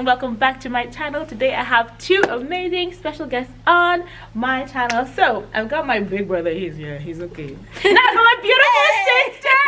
and welcome back to my channel. Today I have two amazing special guests on my channel. So I've got my big brother. He's here. He's okay. Now I've got my beautiful sister.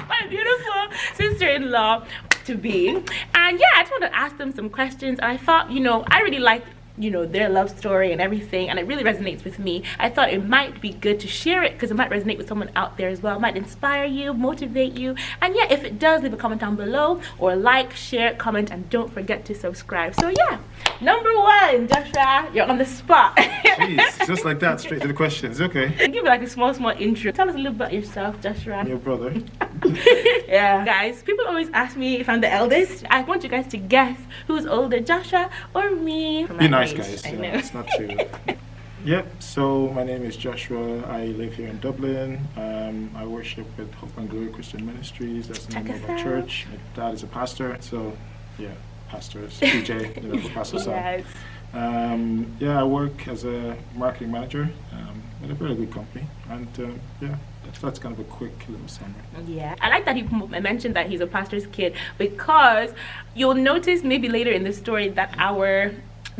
My beautiful sister-in-law to be. And yeah, I just wanted to ask them some questions. And I thought, I really liked their love story and everything, and it really resonates with me. I thought it might be good to share it because it might resonate with someone out there as well. It might inspire you, motivate you, and yeah, if it does, leave a comment down below or like, share, comment, and don't forget to subscribe. So yeah, number one, Joshua, you're on the spot. Jeez, just like that, straight to the questions. Okay. I'll give you like a small intro. Tell us a little about yourself, Joshua. I'm your brother. Yeah, guys, people always ask me if I'm the eldest. I want you guys to guess who's older, Joshua or me. Be nice, guys. It's not true. Yep. So my name is Joshua. I live here in Dublin. I worship with Hope and Glory Christian Ministries. That's the name of our church. My dad is a pastor. So yeah, pastors. PJ, for pastor son. Yes. Yeah, I work as a marketing manager with a very good company, and yeah. That's kind of a quick little summary. Yeah, I like that he mentioned that he's a pastor's kid, because you'll notice maybe later in the story that our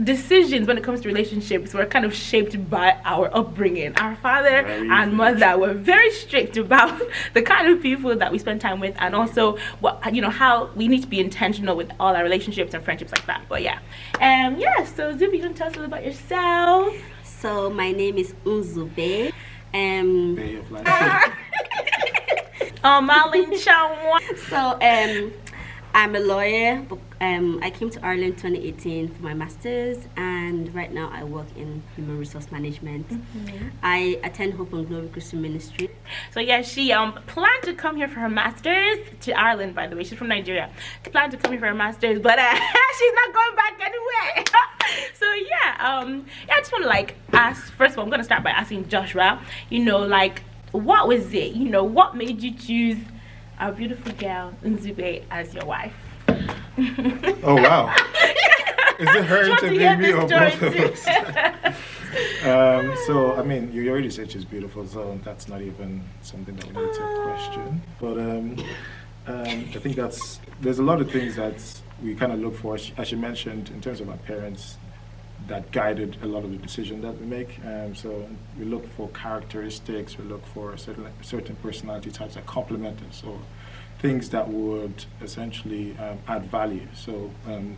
decisions when it comes to relationships were kind of shaped by our upbringing. Our father and mother were very strict about the kind of people that we spend time with, and also what how we need to be intentional with all our relationships and friendships like that. But yeah, so Nzube, you can tell us a little about yourself. So my name is Nzube. Bay of life. So I'm a lawyer, but I came to Ireland 2018 for my master's, and right now I work in human resource management. I attend Hope and Glory Christian Ministry. So yeah, she planned to come here for her master's to Ireland, by the way. She's from Nigeria. She planned to come here for her master's, but she's not going back anywhere. So yeah, I just want to ask, first of all, I'm going to start by asking Joshua, what was it, what made you choose our beautiful girl Nzube as your wife? Oh wow. Is it her interviewing me or both of us? So I mean, you already said she's beautiful, so that's not even something that we need to question. But I think there's a lot of things that we kind of look for, as you mentioned, in terms of our parents, that guided a lot of the decision that we make. So we look for characteristics, we look for certain personality types that complement us, or things that would essentially add value. So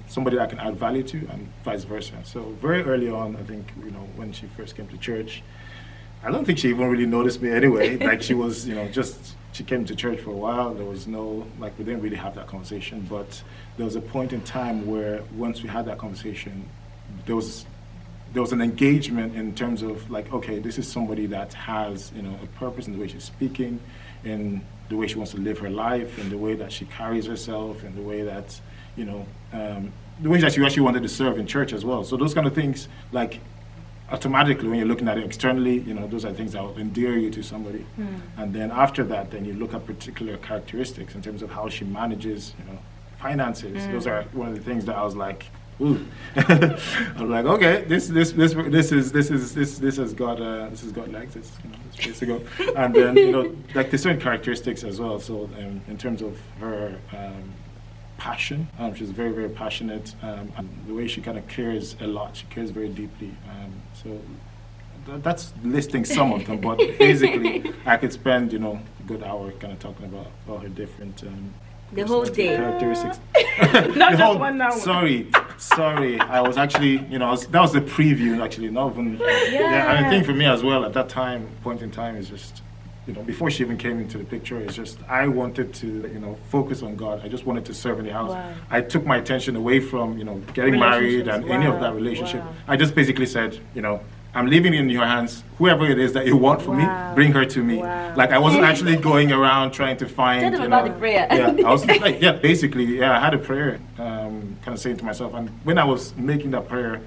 somebody I can add value to, and vice versa. So very early on, I think, when she first came to church, I don't think she even really noticed me anyway. She was, she came to church for a while. There was no, we didn't really have that conversation. But there was a point in time where once we had that conversation, there was an engagement in terms of okay, this is somebody that has a purpose in the way she's speaking, in the way she wants to live her life, in the way that she carries herself, in the way that the way that she actually wanted to serve in church as well. So those kind of things, automatically when you're looking at it externally, those are things that will endear you to somebody. And then after that, then you look at particular characteristics in terms of how she manages finances. Those are one of the things that I was like, ooh. I'm like, okay, this has got legs. It's place to go. And then there's certain characteristics as well. So in terms of her passion, she's very, very passionate, and the way she kind of cares a lot. She cares very deeply. So that's listing some of them, but basically I could spend a good hour kind of talking about all her different the whole day characteristics. Not just 1 hour. Sorry. I was actually, that was the preview actually, not even. Yeah, and I think for me as well at that point in time is just, before she even came into the picture, it's just I wanted to, focus on God. I just wanted to serve in the house. Wow. I took my attention away from, getting married and any of that relationship. Wow. I just basically said, I'm leaving it in your hands. Whoever it is that you want for me, bring her to me. Wow. I wasn't actually going around trying to find. Tell them about the prayer. Yeah, I was basically, I had a prayer, kind of saying to myself, and when I was making that prayer,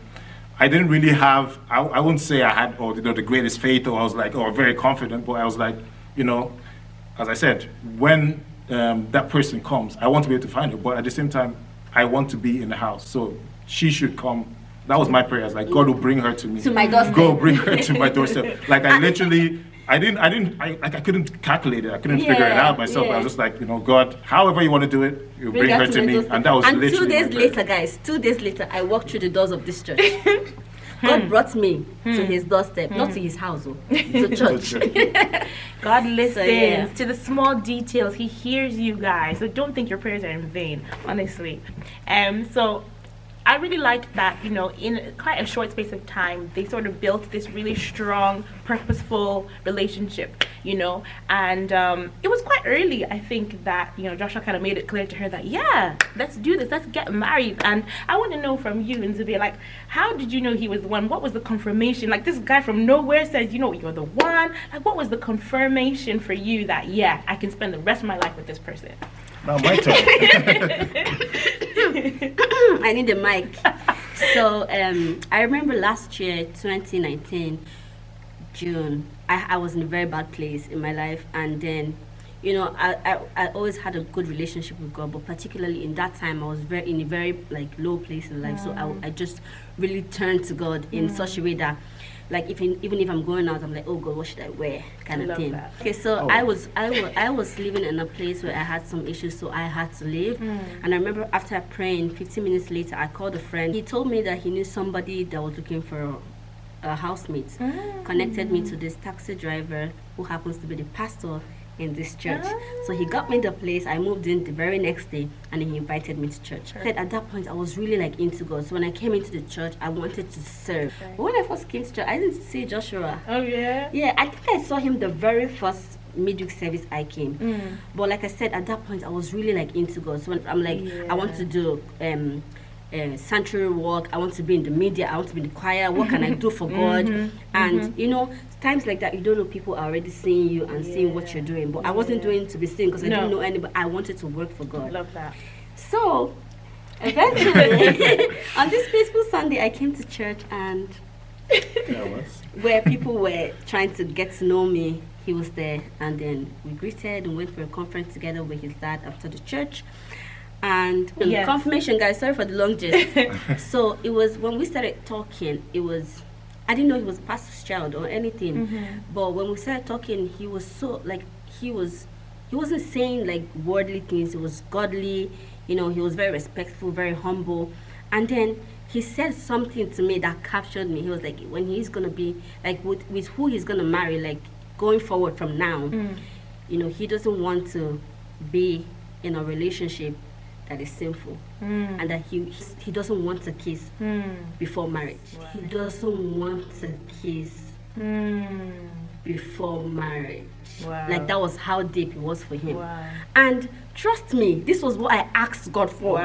I didn't really have. I wouldn't say I had, the greatest faith, or I was very confident, but I was like, as I said, when that person comes, I want to be able to find her, but at the same time, I want to be in the house, so she should come. That was my prayer. I was like, God will bring her to me. To my doorstep. Go bring her to my doorstep. I I couldn't calculate it. I couldn't figure it out myself. I was just like, God, however you want to do it, you bring her to me. And that was literally 2 days later, guys, 2 days later, I walked through the doors of this church. God brought me to his doorstep, not to his house, to church. God listens to the small details. He hears you guys. So don't think your prayers are in vain, honestly. So I really liked that, in quite a short space of time, they sort of built this really strong, purposeful relationship, and it was quite early, I think, that, Joshua kind of made it clear to her that, yeah, let's do this, let's get married. And I want to know from you, Nzube, like, how did you know he was the one? What was the confirmation? Like, this guy from nowhere says, you're the one. Like, what was the confirmation for you that, yeah, I can spend the rest of my life with this person? Now my turn. I need a mic. So I remember last year, 2019, June, I was in a very bad place in my life, and then I always had a good relationship with God, but particularly in that time I was in a very low place in life. So I just really turned to God in such a way that, like, even if I'm going out, I'm like, oh God, what should I wear, kind of thing. That. Okay, so I was living in a place where I had some issues, so I had to leave. And I remember after praying, 15 minutes later, I called a friend. He told me that he knew somebody that was looking for a housemate. Connected me to this taxi driver who happens to be the pastor in this church. So he got me the place. I moved in the very next day, and he invited me to church. At that point, I was really into God. So when I came into the church, I wanted to serve. But when I first came to church, I didn't see Joshua. Oh yeah? Yeah, I think I saw him the very first midweek service I came. But like I said, at that point, I was really into God. So when I'm like, I want to do sanctuary work, I want to be in the media, I want to be in the choir, what can I do for God? And times like that, you don't know, people are already seeing you and seeing what you're doing. But I wasn't doing to be seen because I didn't know anybody. I wanted to work for God. Love that. So eventually, on this peaceful Sunday, I came to church, and where people were trying to get to know me, he was there. And then we greeted and went for a conference together with his dad after the church. And confirmation, guys, sorry for the long gist. So it was when we started talking, I didn't know he was pastor's child or anything. But when we started talking, he was so he wasn't saying worldly things. He was godly, he was very respectful, very humble. And then he said something to me that captured me. He was like, when he's gonna be with who he's gonna marry, going forward from now, he doesn't want to be in a relationship that is sinful, and that he doesn't want to kiss before marriage. He doesn't want to kiss before marriage. That was how deep it was for him. And trust me, this was what I asked God for.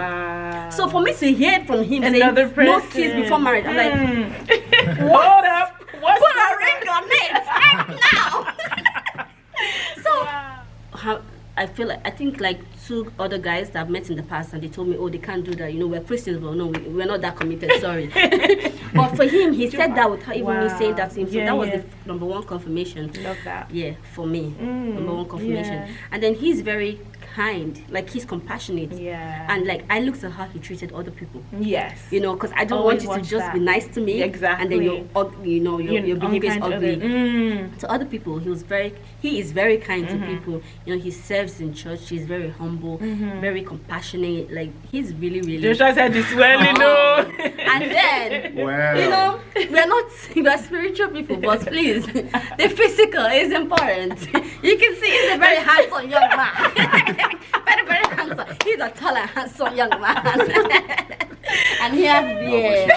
So for me to hear it from him saying no kiss before marriage, I'm like, what up? Put a ring on it now. So I think two other guys that I've met in the past, and they told me, oh, they can't do that. We're Christians, but no, we're not that committed. Sorry. But for him, he said that without even me saying that to him. So that was the number one confirmation. Love that. Yeah, for me, number one confirmation. And then he's very kind, he's compassionate. And I looked at how he treated other people. Yes. Because I don't want you to just be nice to me. Exactly. And then your behavior is ugly. To other people, he is very kind to people. He serves in church. He's very humble, very compassionate. He's really, really. Joshua said this well, And then, we're spiritual people, but please, the physical is important. You can see he's a very handsome young man. Very, very handsome. He's a tall and handsome young man. And he has beard.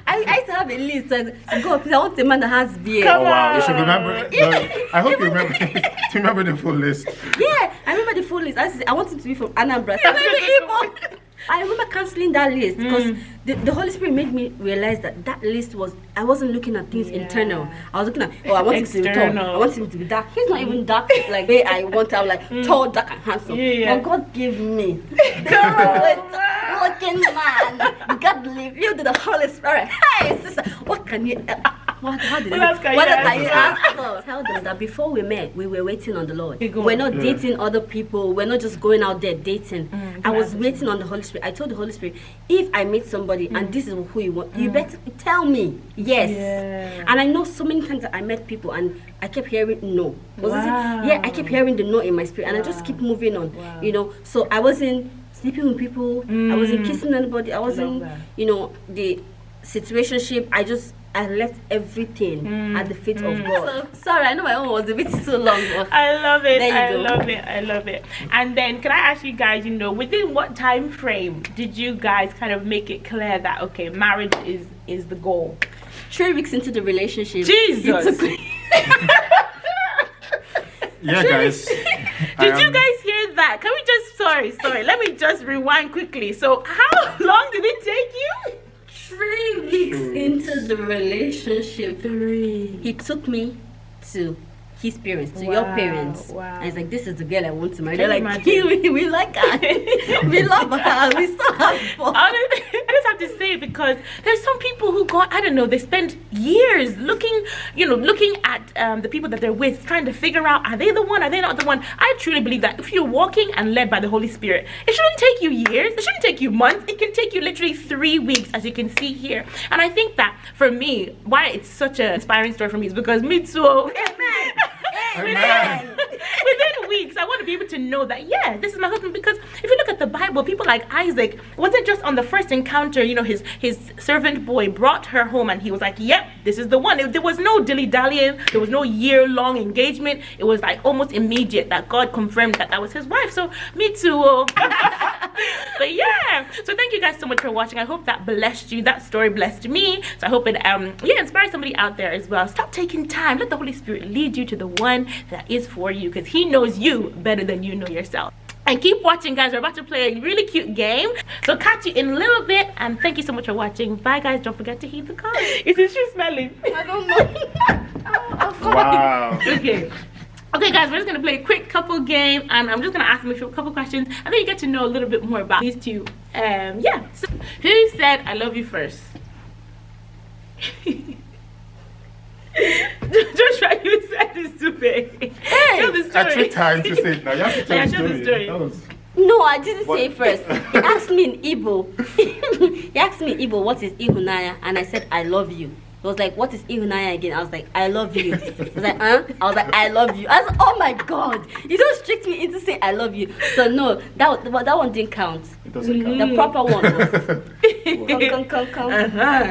I used to have a list and God, please, I want a man that has beard. Oh wow, you should remember. I hope you remember. Do you remember the full list? Yeah, I remember the full list. I want him to be from Anambra. I remember cancelling that list because the Holy Spirit made me realize that list I wasn't looking at things internal. I was looking at, I want him to be tall. I want him to be dark. He's not even dark way I want to have, tall, dark, and handsome. But God gave me looking man. God revealed to the Holy Spirit. Hey, sister, what can you? How did What I else can what you else can you ask? ask for? Tell them that before we met, we were waiting on the Lord. Okay, go We're on. not Yeah. dating other people. We're not just going out there dating. I was that's waiting on the Holy Spirit. I told the Holy Spirit, if I meet somebody and this is who you want, you better tell me yes. Yeah. And I know so many times that I met people and I kept hearing no. Wow. Yeah, I kept hearing the no in my spirit, and I just keep moving on. Wow. You know, so I wasn't sleeping with people. I wasn't kissing anybody. I wasn't, that. you know, the situationship. I left everything at the feet of God. So, sorry, I know my own was a bit too long. But I love it. There you I go. love it. I love it. And then, can I ask you guys, within what time frame did you guys kind of make it clear that okay, marriage is the goal? 3 weeks into the relationship, Jesus. it took me- Yeah, guys. Did you guys hear that? Can we just sorry. Let me just rewind quickly. So, how long did it take you? 3 weeks into the relationship, 3. he took me to his parents, to your Wow, parents. wow. And it's like, this is the girl I want to marry. Can They're you like, imagine? we like her. We love her. We still have fun. I just have to say, because there's some people who go, I don't know, they spend years looking at the people that they're with, trying to figure out, are they the one, are they not the one? I truly believe that if you're walking and led by the Holy Spirit, it shouldn't take you years, it shouldn't take you months, it can take you literally 3 weeks, as you can see here. And I think that for me, why it's such an inspiring story for me is because me too. Within weeks, I want to be able to know that, yeah, this is my husband. Because if you look at the Bible, people like Isaac, it wasn't just on the first encounter, his servant boy brought her home and he was like, yep, this is the one. There was no dilly-dallying. There was no year-long engagement. It was like almost immediate that God confirmed that was his wife. So me too. But yeah, so thank you guys so much for watching. I hope that blessed you. That story blessed me. So I hope it inspires somebody out there as well. Stop taking time. Let the Holy Spirit lead you to the one that is for you, because he knows you better than you know yourself. And keep watching, guys. We're about to play a really cute game. So catch you in a little bit. And thank you so much for watching. Bye, guys. Don't forget to heat the car. Is it she smelling? I don't know. Wow. Okay. Okay, guys, we're just going to play a quick couple game. And I'm just going to ask them a couple questions. And then you get to know a little bit more about these two. Yeah. So, who said I love you first? Joshua, you said this to me. Hey, tell the story. I took time to say it now. You have to tell Yeah, the show story. the story. That was... No, I didn't What? say it first. He asked me in Igbo. He asked me in Igbo, what is Ihunaya? And I said, I love you. He was like, what is Ihunaya again? I was like, I love you. He was like, huh? I was like, I love you. I was like, oh my God. You don't trick me into saying I love you. So no, that one didn't count. It doesn't count. The proper one was. Come.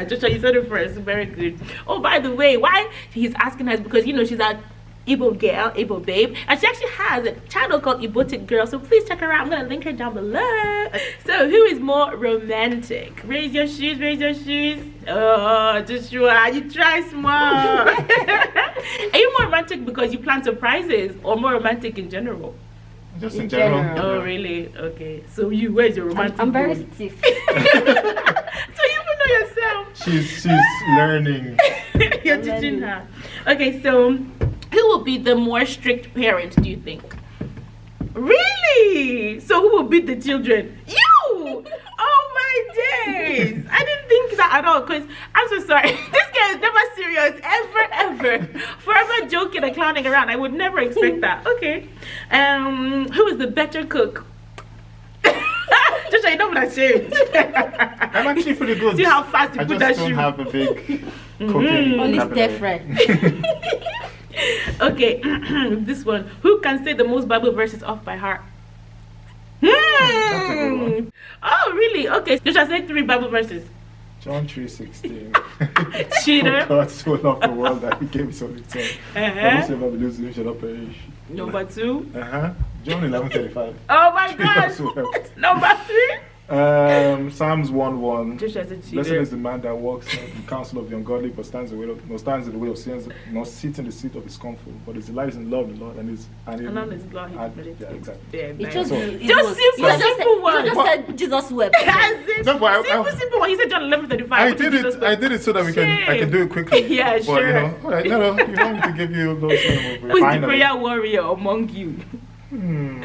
Joshua, you said it first. Very good. Oh, by the way, why he's asking her is because she's a Igbo girl, Igbo babe, and she actually has a channel called Igbotic Girl. So please check her out. I'm gonna link her down below. So who is more romantic? Raise your shoes. Raise your shoes. Oh, Joshua, you try small. Are you more romantic because you plan surprises, or more romantic in general? Just in In general. general. Oh, really? Okay. So where's your romantic? I'm very goal? stiff. So you even know yourself. She's learning. You're teaching her. Okay, so who will be the more strict parent, do you think? Really? So who will beat the children? You! Oh my days! I didn't think that at all, because I'm so sorry. This guy is never serious, ever. Forever joking and clowning around. I would never expect that. Okay. Who is the better cook? Joshua, you're not ashamed. I'm actually pretty good. See how fast you I put just that don't shoe. have a big cooking Only vocabulary. Steph. Okay, this one. Who can say the most Bible verses off by heart? That's a good one. Oh, really? Okay, Joshua, say 3 Bible verses. John 3:16. Cheater. For God so loved the world that he gave his only son. That Uh-huh. whosoever believes in him shall not perish. Number 2. John 11:35. Oh my gosh. Number 3. Psalms 1:1. Joshua said Blessed cheater. is the man that walks in the counsel of the ungodly, but stands in the way of sinners, nor sits in the seat of discomfort, but his delight is in love, the Lord, and And on his law, he yeah, meditates. exactly. Yeah, It nice. just, So- Just simple one. You just said Jesus wept. As in, No, but I- simple one. He said John 11:35. I What did Jesus it. do? I did it so that I can do it quickly. Yeah, but, sure. all right, no, you want me to give you those. Who is the prayer warrior among you? Hmm.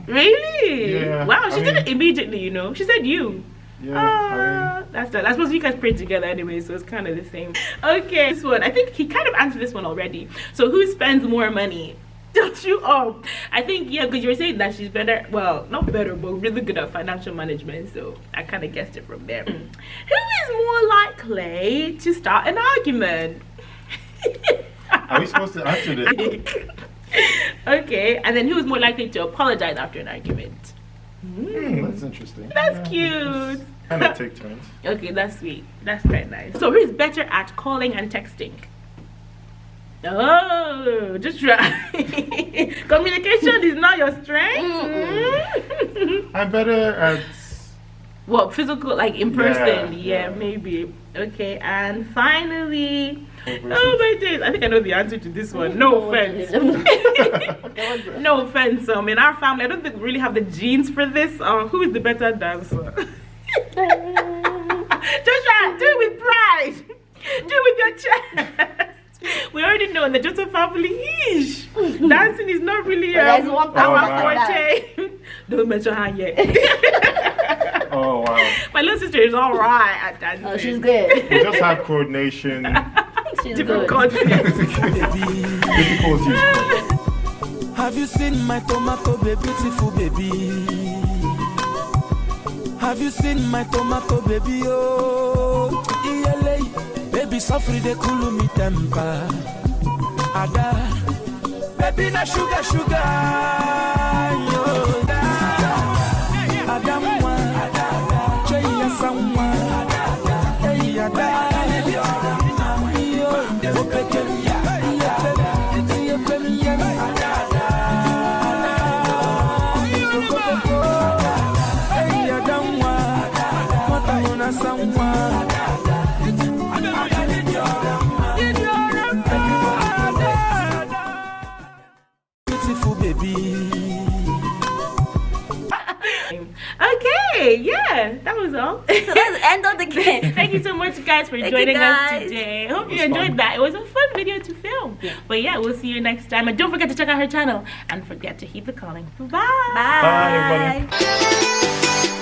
Really? Yeah, Wow, she I did mean- it immediately, She said you. Yeah, That's that. I suppose you guys prayed together anyway, so it's kind of the same. Okay, this one. I think he kind of answered this one already. So who spends more money? Don't you? Oh, I think, yeah, because you were saying that she's better. Well, not better, but really good at financial management. So I kind of guessed it from there. Who is more likely to start an argument? Are we supposed to answer this? Okay, and then who is more likely to apologize after an argument? That's interesting. That's cute. Kind of take turns. Okay, that's sweet. That's quite nice. So who's better at calling and texting? Oh, just try. Communication is not your strength. I'm better at What, physical, like in person? Yeah, maybe. Okay, and finally, oh my days, I think I know the answer to this one. No offense. No offense. In our family, I don't think we really have the genes for this. Who is the better dancer? Just try. Do it with pride. Do it with your chest. We already know in the Joseph family, dancing is not really our forte. Don't mention her yet. Oh wow. My little sister is all right at dancing. Oh, she's good. We just have coordination. She's Different good. continents. Difficulties. Have you seen my tomato, baby, beautiful baby? Have you seen my tomato, baby? Oh, ELA, baby, suffer the cool me temper. Ada, baby, na sugar, sugar. Yo, Adam, Jaya, someone, hey, Ada. Beautiful baby. Okay, yeah, that was all. So that's the end of the game. Thank you so much, guys, for Thank joining you, us guys. today. I hope you was enjoyed fun. that. It was a fun video to film. Yeah. But yeah, we'll see you next time. And don't forget to check out her channel. And forget to heed the calling. Bye. Bye. Bye, everybody.